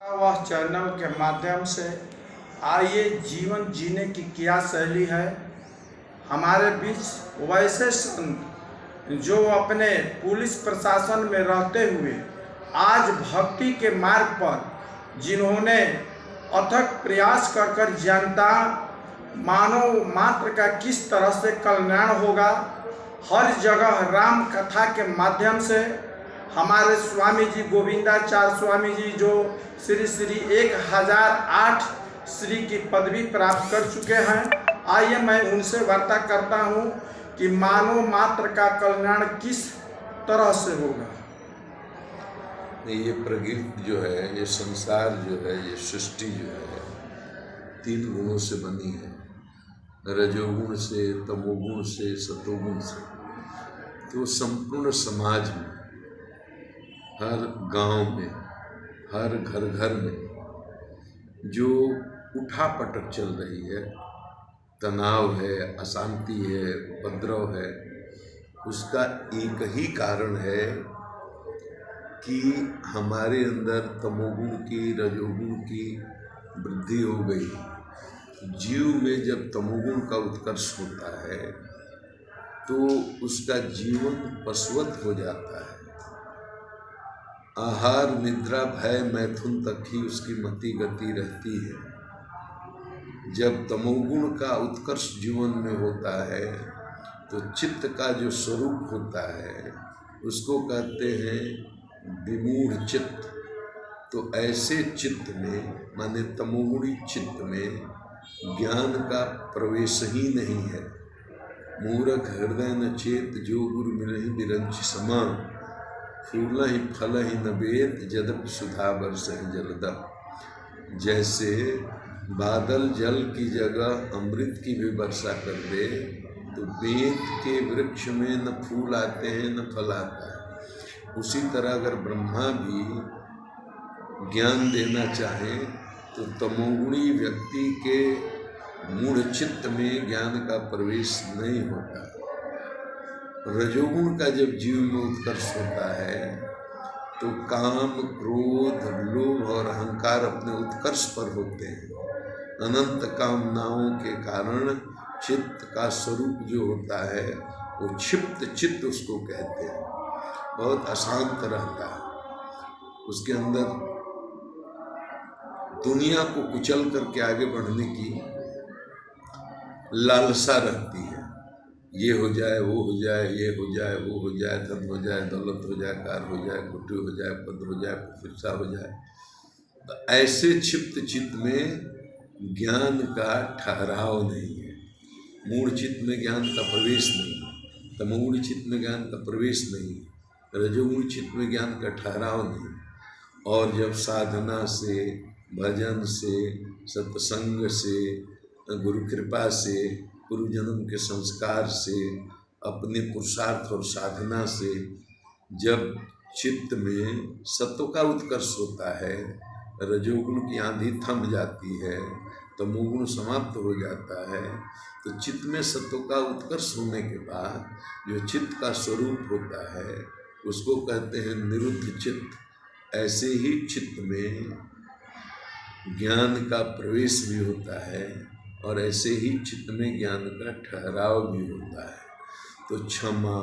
वह चैनल के माध्यम से आइए जीवन जीने की क्या शैली है। हमारे बीच वैसे संत जो अपने पुलिस प्रशासन में रहते हुए आज भक्ति के मार्ग पर जिन्होंने अथक प्रयास कर जनता मानव मात्र का किस तरह से कल्याण होगा, हर जगह राम कथा के माध्यम से हमारे स्वामी जी गोविंदाचार्य स्वामी जी जो श्री श्री 1008 श्री की पदवी प्राप्त कर चुके हैं, आइए मैं उनसे वार्ता करता हूं कि मानव मात्र का कल्याण किस तरह से होगा। ये प्रकृति जो है, ये संसार जो है, ये सृष्टि जो है 3 गुणों से बनी है, रजोगुण से, तमोगुण से, सतोगुण से। तो संपूर्ण समाज में, हर गांव में, हर घर घर में जो उठापटक चल रही है, तनाव है, अशांति है, उपद्रव है, उसका एक ही कारण है कि हमारे अंदर तमोगुण की, रजोगुण की वृद्धि हो गई। जीव में जब तमोगुण का उत्कर्ष होता है तो उसका जीवन पशुवत हो जाता है। आहार, निद्रा, भय, मैथुन तक ही उसकी मति गति रहती है। जब तमोगुण का उत्कर्ष जीवन में होता है तो चित्त का जो स्वरूप होता है उसको कहते हैं विमूढ़ चित्त। तो ऐसे चित्त में, माने तमोगुणी चित्त में ज्ञान का प्रवेश ही नहीं है। मूरख हृदय न चेत, जो गुरु मिलहि बिरंच समान, फूलहि फलहि न बेत, जदपि सुधा बरसहि जलदप। जैसे बादल जल की जगह अमृत की भी वर्षा कर दे तो बेत के वृक्ष में न फूल आते हैं न फल आता है। उसी तरह अगर ब्रह्मा भी ज्ञान देना चाहे तो तमोगुणी व्यक्ति के मूढ़ चित्त में ज्ञान का प्रवेश नहीं होता। रजोगुण का जब जीव में उत्कर्ष होता है तो काम, क्रोध, लोभ और अहंकार अपने उत्कर्ष पर होते हैं। अनंत कामनाओं के कारण चित्त का स्वरूप जो होता है वो क्षिप्त चित्त उसको कहते हैं। बहुत अशांत रहता है, उसके अंदर दुनिया को कुचल करके आगे बढ़ने की लालसा रहती है। ये हो जाए, वो हो जाए, ये हो जाए, वो हो जाए, धन हो जाए, दौलत हो जाए, कार हो जाए, कुटी हो जाए, पद हो जाए, प्रफुल्लता हो जाए। तो ऐसे क्षिप्त चित्त में ज्ञान का ठहराव नहीं है। मूढ़ चित्त में ज्ञान का प्रवेश नहीं, तमोगुणी चित्त में ज्ञान का प्रवेश नहीं, रजोगुणी चित्त में ज्ञान का ठहराव नहीं। और जब साधना से, भजन से, सत्संग से, गुरु कृपा से, पूर्व जन्म के संस्कार से, अपने पुरुषार्थ और साधना से जब चित्त में सत्व का उत्कर्ष होता है, रजोगुण की आंधी थम जाती है, तमोगुण समाप्त हो जाता है, तो चित्त में सत्व का उत्कर्ष होने के बाद जो चित्त का स्वरूप होता है उसको कहते हैं निरुद्ध चित्त। ऐसे ही चित्त में ज्ञान का प्रवेश भी होता है और ऐसे ही चित्त में ज्ञान का ठहराव भी होता है। तो क्षमा,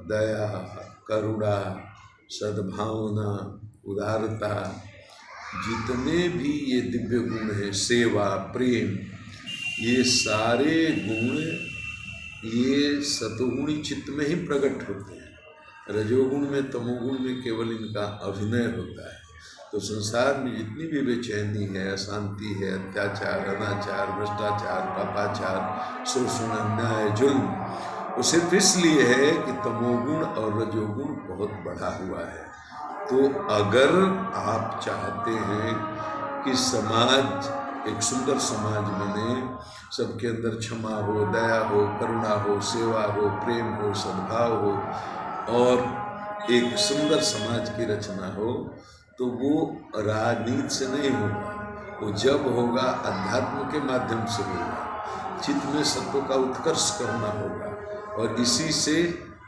दया, करुणा, सद्भावना, उदारता, जितने भी ये दिव्य गुण हैं, सेवा, प्रेम, ये सारे गुण ये सतोगुणी चित्त में ही प्रकट होते हैं। रजोगुण में, तमोगुण में केवल इनका अभिनय होता है। तो संसार में जितनी भी बेचैनी है, अशांति है, अत्याचार, अनाचार, भ्रष्टाचार, पापाचार, शोषण, अन्याय, जुल्म, वो सिर्फ इसलिए है कि तमोगुण और रजोगुण बहुत बढ़ा हुआ है। तो अगर आप चाहते हैं कि समाज एक सुंदर समाज बने, सबके अंदर क्षमा हो, दया हो, करुणा हो, सेवा हो, प्रेम हो, सद्भाव हो और एक सुंदर समाज की रचना हो, तो वो राजनीति से नहीं होगा। वो जब होगा अध्यात्म के माध्यम से होगा। चित्त में सत्व का उत्कर्ष करना होगा और इसी से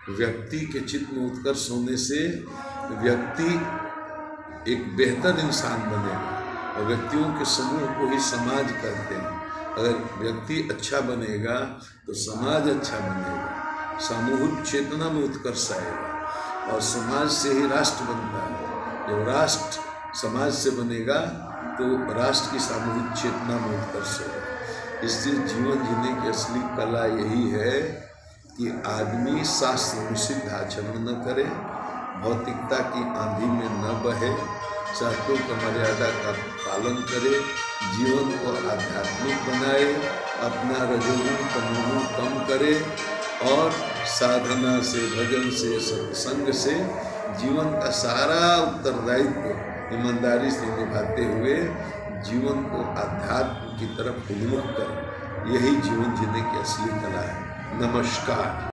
व्यक्ति के चित्त में उत्कर्ष होने से व्यक्ति एक बेहतर इंसान बनेगा। और व्यक्तियों के समूह को ही समाज कहते हैं। अगर व्यक्ति अच्छा बनेगा तो समाज अच्छा बनेगा, सामूहिक चेतना में उत्कर्ष आएगा और समाज से ही राष्ट्र बनता है। जब राष्ट्र समाज से बनेगा तो राष्ट्र की सामूहिक चेतना में उत्कर्ष होगा। इसलिए जीवन जीने की असली कला यही है कि आदमी शास्त्र निषिद्ध आचरण न करे, भौतिकता की आंधी में न बहे, शास्त्रों का मर्यादा का पालन करे, जीवन को आध्यात्मिक बनाए, अपना रजोगुण तमोगुण कम करे और साधना से, भजन से, सत्संग से जीवन का सारा उत्तरदायित्व ईमानदारी से निभाते हुए जीवन को आध्यात्म की तरफ उन्मुख कर, यही जीवन जीने की असली कला है। नमस्कार।